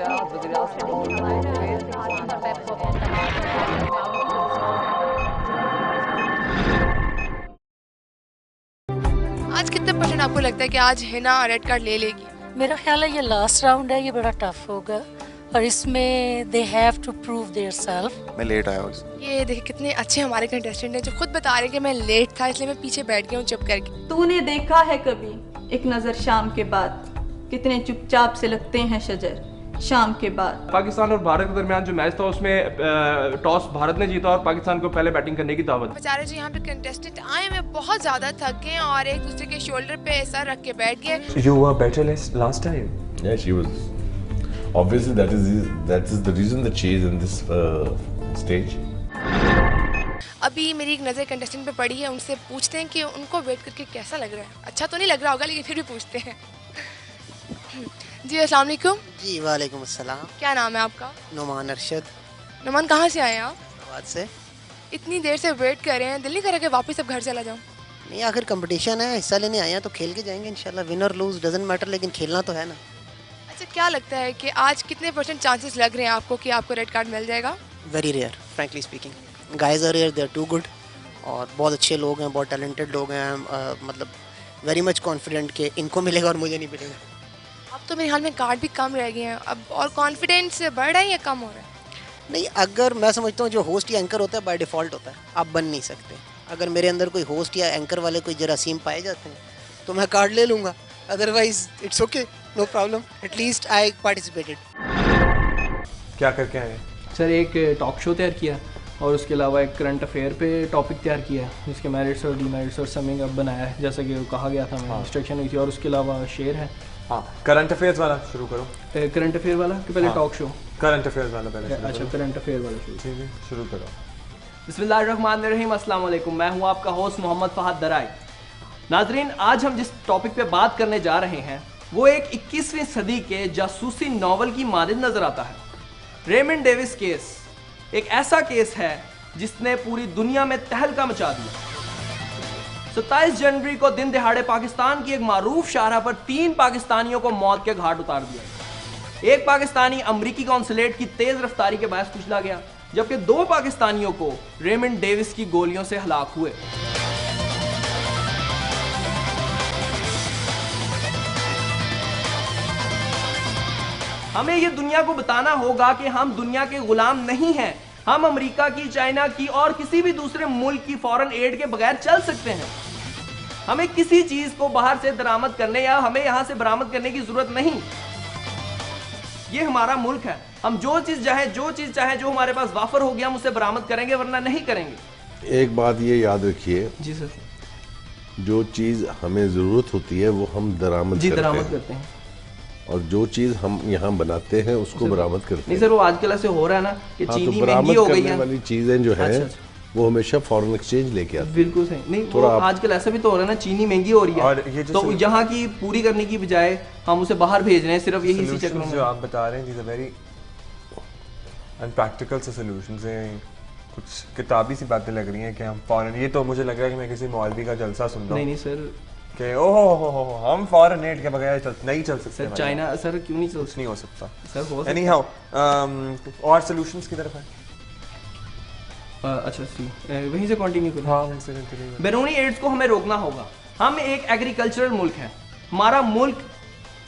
आज कितने परसेंट आपको लगता है कि आज हिना रेड कार्ड ले लेगी? मेरा ख्याल है ये लास्ट राउंड है, ये बड़ा टफ होगा और इसमें they have to prove their self. मैं लेट आया हूँ। ये देखिए कितने अच्छे हमारे कंटेस्टेंट हैं जो खुद बता रहे हैं कि मैं लेट था इसलिए मैं पीछे बैठ गया हूँ चुप करके। तूने देखा है कभी एक नजर शाम के बाद, कितने चुपचाप से लगते हैं शजर शाम के बाद। पाकिस्तान और भारत के दरमियान जो मैच था उसमें टॉस भारत ने जीता और पाकिस्तान को पहले बैटिंग करने की दावत। बेचारे जो यहाँ पे कंटेस्टेंट आए हैं बहुत ज्यादा थक गए और एक दूसरे के शोल्डर पे सर रख के बैठ गए। You were better last time. Yeah, she was. Obviously, that is the reason that she is in this stage. अभी मेरी एक नज़र कंटेस्टेंट पे पड़ी है, उनसे पूछते हैं कि उनको वेट करके कैसा लग रहा है। अच्छा तो नहीं लग रहा होगा लेकिन फिर भी पूछते हैं। जी अस्सलाम वालेकुम। जी वालेकुम अस्सलाम। क्या नाम है आपका? नुमान अरशद। नुमान कहाँ से आए हैं आप? आबाद से। इतनी देर से वेट कर रहे हैं, दिल नहीं कर रहा कि वापस अब घर चला जाऊँ? नहीं, आखिर कंपटीशन है, हिस्सा लेने आए हैं तो खेल के जाएंगे इंशाल्लाह। विन और लूज डजंट मैटर, लेकिन खेलना तो है ना। अच्छा क्या लगता है कि आज कितने परसेंट चांसेस लग रहे हैं आपको कि आपको रेड कार्ड मिल जाएगा? Very rare frankly speaking. Guys are rare, they are too good और बहुत अच्छे लोग हैं, बहुत टैलेंटेड लोग हैं। मतलब वेरी मच कॉन्फिडेंट कि इनको मिलेगा और मुझे नहीं मिलेगा। अब तो मेरे हाल में कार्ड भी कम रह गए हैं अब, और कॉन्फिडेंस बढ़ रहा है या कम हो रहा है? नहीं, अगर मैं समझता हूँ जो होस्ट या एंकर होता है बाय डिफ़ॉल्ट होता है, आप बन नहीं सकते। अगर मेरे अंदर कोई होस्ट या एंकर वाले कोई जरासीम पाए जाते हैं तो मैं कार्ड ले लूँगा, otherwise it's okay, no problem, at least I participated. क्या करके आए? सर एक टॉक शो तैयार किया और उसके अलावा एक करंट अफेयर पे टॉपिक तैयार किया जिसके मेरिट्स और डीमेरिट्स और समिंग अप बनाया है जैसा कि कहा गया था, मैं इंस्ट्रक्शन हुई थी। और उसके अलावा शेयर है। हाँ, करंट अफेयर्स वाला शुरू करो। करंट अफेयर वाला कि पहले टॉक शो? करंट अफेयर्स वाला पहले। अच्छा, करंट अफेयर वाला शुरू। ठीक है, शुरू करो। बिस्मिल्लाहिर्रहमानिर्रहीम, अस्सलाम वालेकुम। मैं हूँ आपका होस्ट मोहम्मद फहद दराई। नाजरीन, आज हम जिस टॉपिक पे बात करने जा रहे हैं वो एक 21वीं सदी के जासूसी नावल की मानद नजर आता है। रेमंड डेविस केस एक ऐसा केस है जिसने पूरी दुनिया में तहलका मचा दिया। 27 जनवरी को दिन दिहाड़े पाकिस्तान की एक मारूफ शाहरा पर 3 पाकिस्तानियों को मौत के घाट उतार दिया। एक पाकिस्तानी अमरीकी कौंसलेट की तेज रफ्तारी के बायस कुचला गया, जबकि 2 पाकिस्तानियों को रेमंड डेविस की गोलियों से हलाक हुए। हमें यह दुनिया को बताना होगा कि हम दुनिया के गुलाम नहीं हैं। हम अमेरिका की, चाइना की और किसी भी दूसरे मुल्क की फॉरेन एड के बगैर चल सकते हैं। हमें किसी चीज को बाहर से दरामद करने या हमें यहां से बरामद करने की जरूरत नहीं। ये हमारा मुल्क है, हम जो चीज चाहे जो हमारे पास वाफर हो गया हम उसे बरामद करेंगे, वरना नहीं करेंगे। एक बात ये याद रखिए। जी सर। जो चीज़ हमें ज़रूरत होती है वो हम दरामद करते हैं और जो चीज़ हम यहाँ बनाते हैं उसको बरामद करते हैं। नहीं सर, वो आजकल ऐसे हो रहा है ना कि हाँ, चीनी तो महंगी हो गई है वाली चीज़ें जो है वो हमेशा फॉरेन एक्सचेंज लेके आती है। बिल्कुल सही। नहीं, तो आजकल ऐसा भी तो हो रहा है ना, चीनी महंगी हो रही है और ये तो यहाँ की पूरी करने की बजाय हम उसे बाहर भेज रहे हैं, सिर्फ यही इसी चक्कर में। जो आप बता रहे हैं these are very unpractical से सॉल्यूशंस हैं। कुछ किताबी सी बातें लग रही हैं कि हम फॉरेन, ये तो मुझे लग रहा है कि मैं किसी मौलवी का जलसा सुन रहा हूँ। नहीं सर, कि ओहो हम फॉरेन एड के बगैर नहीं चल सकते सर। चाइना सर क्यों नहीं कुछ नहीं हो सकता सर, हो एनीहाउ और सॉल्यूशंस की तरफ है। अच्छा जी, वहीं से कंटिन्यू करें। हाँ, वहीं से कंटिन्यू। बैरूनी एड्स को हमें रोकना होगा। हम एक एग्रीकल्चरल मुल्क है। हमारा मुल्क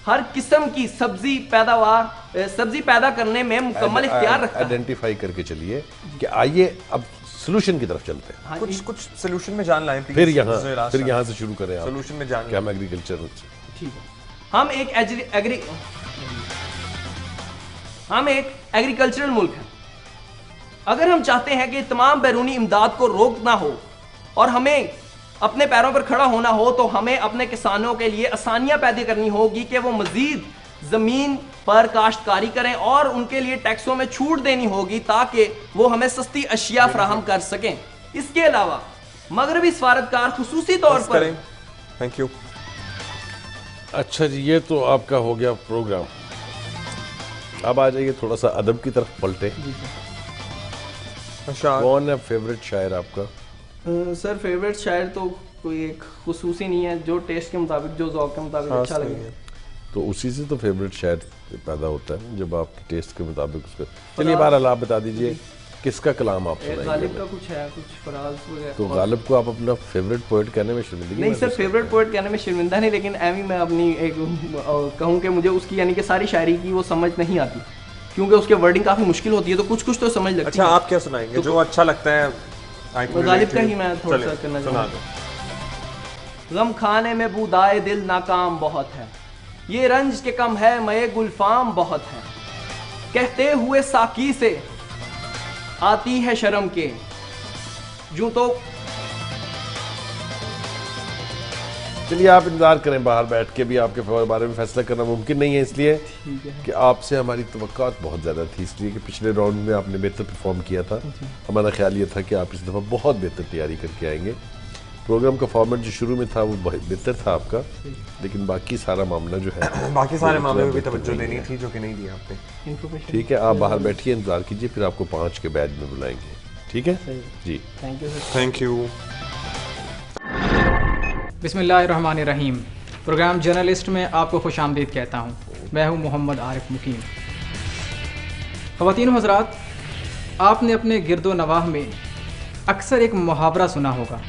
हर किस्म की सब्जी पैदा करने में मुकम्मल इख्तियार रखता है। आइडेंटिफाई करके चलिए कि आइए अब सोल्यूशन की तरफ चलते हैं। हाँ, कुछ सोल्यूशन में जान लाएं प्लीज। फिर यहाँ से शुरू करें आप। सोल्यूशन में जान क्या हम एग्रीकल्चर। ठीक है, हम एक एग्रीकल्चरल मुल्क है। अगर हम चाहते हैं कि तमाम बैरूनी इमदाद को रोकना हो और हमें अपने पैरों पर खड़ा होना हो तो हमें अपने किसानों के लिए आसानियां पैदा करनी होगी कि वो मजीद जमीन पर काश्तकारी करें और उनके लिए टैक्सों में छूट देनी होगी ताकि वो हमें सस्ती अशिया फराहम कर सकें। इसके अलावा मगरबी सफारतकार खुसूसी तौर पर। Thank you. अच्छा जी, ये तो आपका हो गया प्रोग्राम। अब आ जाइए थोड़ा सा अदब की तरफ पलटे। कौन है फेवरेट शायर आपका? सर फेवरेट शायर तो कोई एक खुसूसी नहीं है, जो टेस्ट के मुताबिक, जो ज़ौक़ के मुताबिक अच्छा लगे। तो उसी से तो फेवरेट शायद पैदा होता है जब आपके टेस्ट के मुताबिक उसका। चलिए बहरहाल आप बता दीजिए किसका कलाम आप सुनाएंगे। गालिब का कुछ है, कुछ फराज वगैरह। तो गालिब को आप अपना फेवरेट पोएट कहने में शर्मिंदगी नहीं सर, फेवरेट पोएट कहने में शर्मिंदा नहीं, लेकिन एम ही मैं अपनी एक कहूँ कि मुझे उसकी यानी कि सारी शायरी की वो समझ नहीं आती, क्योंकि उसके वर्डिंग काफ़ी मुश्किल होती है, तो कुछ कुछ तो समझ लगती है। अच्छा आप क्या सुनाएंगे जो अच्छा लगता है? गालिब का ही मैं थोड़ा सा करना चाहूँगा। गम खाने में बुदाए दिल नाकाम बहुत है, ये रंज के कम है मये गुलफाम बहुत है, कहते हुए साकी से आती है शर्म के यूं तो। चलिए आप इंतजार करें बाहर बैठ के, भी आपके बारे में फैसला करना मुमकिन नहीं है, इसलिए कि आपसे हमारी तवक्कुआत बहुत ज़्यादा थी, इसलिए कि पिछले राउंड में आपने बेहतर परफॉर्म किया था। हमारा ख्याल ये था कि आप इस दफ़ा बहुत बेहतर तैयारी करके आएंगे। प्रोग्राम का फॉर्मेट जो शुरू में था वो बेहतर था आपका, लेकिन बाकी सारा मामला जो है बाकी सारे मामले में भी तवज्जो देनी थी जो कि नहीं दी आपने। ठीक है, आप बाहर बैठिए, इंतजार कीजिए, फिर आपको 5 के बैच में बुलाएंगे। ठीक है जी, thank you sir. Thank you. बिस्मिल्लाहिर्रहमानिर्रहीम। प्रोग्राम जर्नलिस्ट में आपको खुशामदीद कहता हूँ। मैं हूँ मोहम्मद आरिफ मुकीम। ख़वातीन व हज़रात, आपने अपने गिरदो नवाह में अक्सर एक मुहावरा सुना होगा।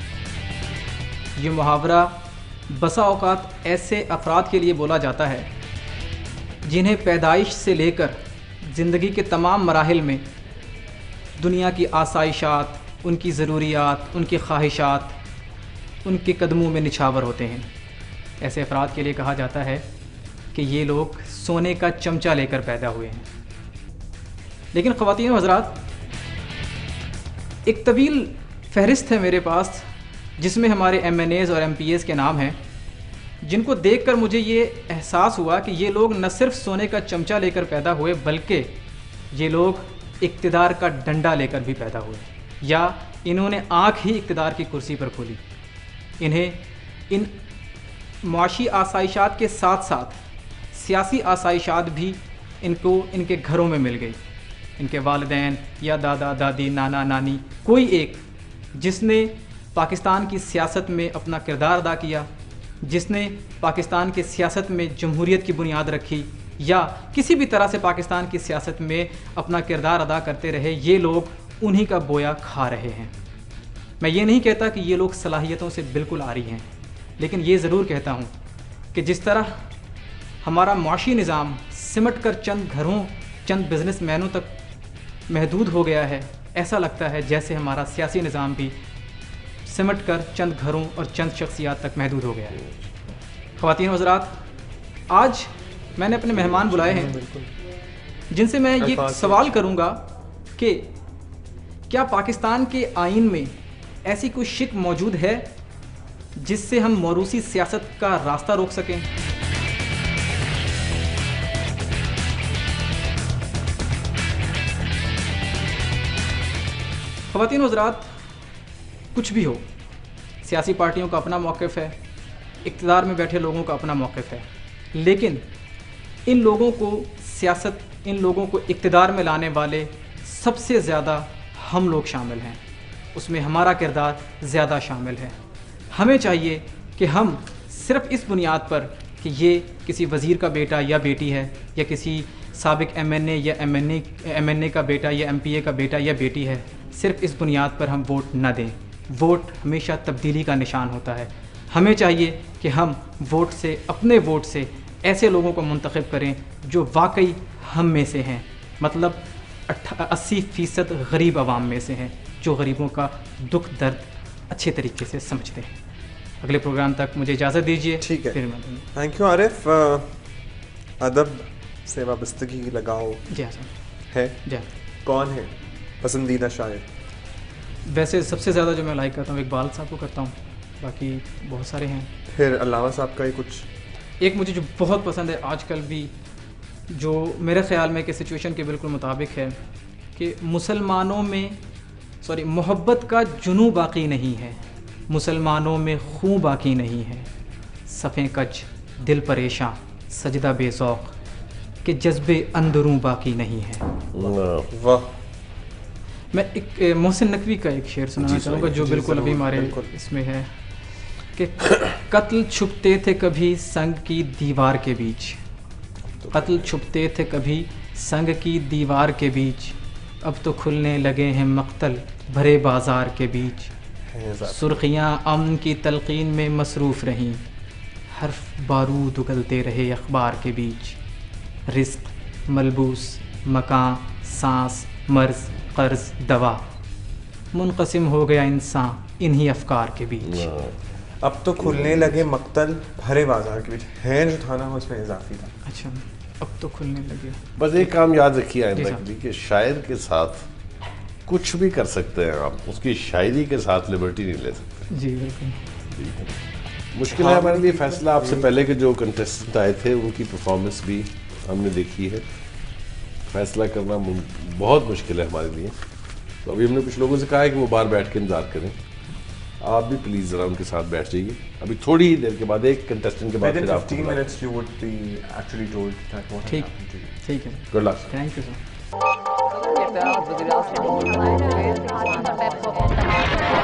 ये मुहावरा बसा औक़ात ऐसे अफराद के लिए बोला जाता है जिन्हें पैदाइश से लेकर ज़िंदगी के तमाम मराहिल में दुनिया की आसाइशात, उनकी ज़रूरियात, उनकी ख्वाहिशात उनके कदमों में निछावर होते हैं। ऐसे अफराद के लिए कहा जाता है कि ये लोग सोने का चमचा लेकर पैदा हुए हैं। लेकिन ख़वातीन व हज़रात, एक तवील फहरिस्त है मेरे पास जिसमें हमारे MNAs और MPAs के नाम हैं, जिनको देखकर मुझे ये एहसास हुआ कि ये लोग न सिर्फ सोने का चमचा लेकर पैदा हुए, बल्कि ये लोग इक़्तिदार का डंडा लेकर भी पैदा हुए, या इन्होंने आँख ही इक़्तिदार की कुर्सी पर खोली। इन्हें इन मुआशी आसाइशात के साथ साथ सियासी आसाइशात भी इनको इनके घरों में मिल गई। इनके वालिदैन या दादा दादी, नाना नानी, कोई एक जिसने पाकिस्तान की सियासत में अपना किरदार अदा किया, जिसने पाकिस्तान की सियासत में जमहूरियत की बुनियाद रखी, या किसी भी तरह से पाकिस्तान की सियासत में अपना किरदार अदा करते रहे, ये लोग उन्हीं का बोया खा रहे हैं। मैं ये नहीं कहता कि ये लोग सलाहियतों से बिल्कुल आरी हैं, लेकिन ये ज़रूर कहता हूँ कि जिस तरह हमारा मुआशी निज़ाम सिमट कर चंद घरों, चंद बिजनेसमैनों तक महदूद हो गया है, ऐसा लगता है जैसे हमारा सियासी निज़ाम भी सिमट कर चंद घरों और चंद शख्सियात तक महदूद हो गया है। ख़वातीन व हज़रात, आज मैंने अपने मेहमान बुलाए हैं जिनसे मैं ये सवाल करूँगा कि क्या पाकिस्तान के आइन में ऐसी कोई शिक मौजूद है जिससे हम मौरूसी सियासत का रास्ता रोक सकें। ख़वातीन व हज़रात, कुछ भी हो, सियासी पार्टियों का अपना मौक़िफ़ है, इक़्तिदार में बैठे लोगों का अपना मौक़िफ़ है, लेकिन इन लोगों को सियासत, इन लोगों को इक़्तिदार में लाने वाले सबसे ज़्यादा हम लोग शामिल हैं, उसमें हमारा किरदार ज़्यादा शामिल है। हमें चाहिए कि हम सिर्फ़ इस बुनियाद पर कि ये किसी वज़ीर का बेटा या बेटी है, या किसी साबिक MNA या MNA का बेटा या MPA का बेटा या बेटी है, सिर्फ़ इस बुनियाद पर हम वोट न दें। वोट हमेशा तब्दीली का निशान होता है। हमें चाहिए कि हम वोट से, अपने वोट से ऐसे लोगों को मुंतखब करें जो वाकई हम में से हैं, मतलब 80% गरीब आवाम में से हैं, जो गरीबों का दुख दर्द अच्छे तरीके से समझते हैं। अगले प्रोग्राम तक मुझे इजाज़त दीजिए। ठीक है, फिर मैं थैंक यू आरिफ। अदब से वाबस्तगी की लगाओ जी हाँ है, जी। कौन है पसंदीदा शायर? वैसे सबसे ज़्यादा जो मैं लाइक करता हूँ इकबाल साहब को करता हूँ, बाकी बहुत सारे हैं। फिर अल्लामा साहब का ही कुछ? एक मुझे जो बहुत पसंद है आजकल भी, जो मेरे ख़्याल में कि सिचुएशन के बिल्कुल मुताबिक है, कि मुसलमानों में मोहब्बत का जुनू बाकी नहीं है, मुसलमानों में खून बाकी नहीं है, सफ़े कज दिल परेशां सजदा बेज़ौक़ के जज्बे अंदरूं बाकी नहीं है। वाह। मैं एक मोहसिन नकवी का एक शेर सुनाना चाहूँगा जो बिल्कुल अभी हमारे इसमें है कि कत्ल छुपते थे कभी संग की दीवार के बीच, कत्ल छुपते थे कभी संग की दीवार के बीच, अब तो खुलने लगे हैं मक्तल भरे बाजार के बीच। सुर्खियाँ अमन की तलकीन में मसरूफ़ रहीं, हर्फ बारूद उगलते रहे अखबार के बीच। रिस्क मलबूस मकान सांस मर्ज कर्ज दवा, मुनक़सिम हो गया इंसान इन्हीं अफकार के बीच। अब तो खुलने लगे मक्तल भरे बाजार के बीच, है जो था ना वो उसमें इजाफी था। अच्छा, अब तो खुलने लगे। बस एक काम याद रखिए आइंदा जी के साहब। लिए कि शायर के साथ कुछ भी कर सकते हैं आप, उसकी शायरी के साथ लिबर्टी नहीं ले सकते। जी बिल्कुल। मुश्किल है हमारे लिए फैसला। आपसे पहले के जो कंटेस्टेंट आए थे उनकी परफॉर्मेंस भी हमने देखी है, फैसला करना बहुत मुश्किल है हमारे लिए। तो अभी हमने कुछ लोगों से कहा है कि वो बाहर बैठ के इंतजार करें। आप भी प्लीज़ ज़रा उनके साथ बैठ जाइए। अभी थोड़ी ही देर के बाद एक कंटेस्टेंट के बाद Within फिर आपको 15 minutes you would be actually told that what had ठीक happened to you. ठीक है, good luck. Thank you sir. वज़ीर-ए-आज़म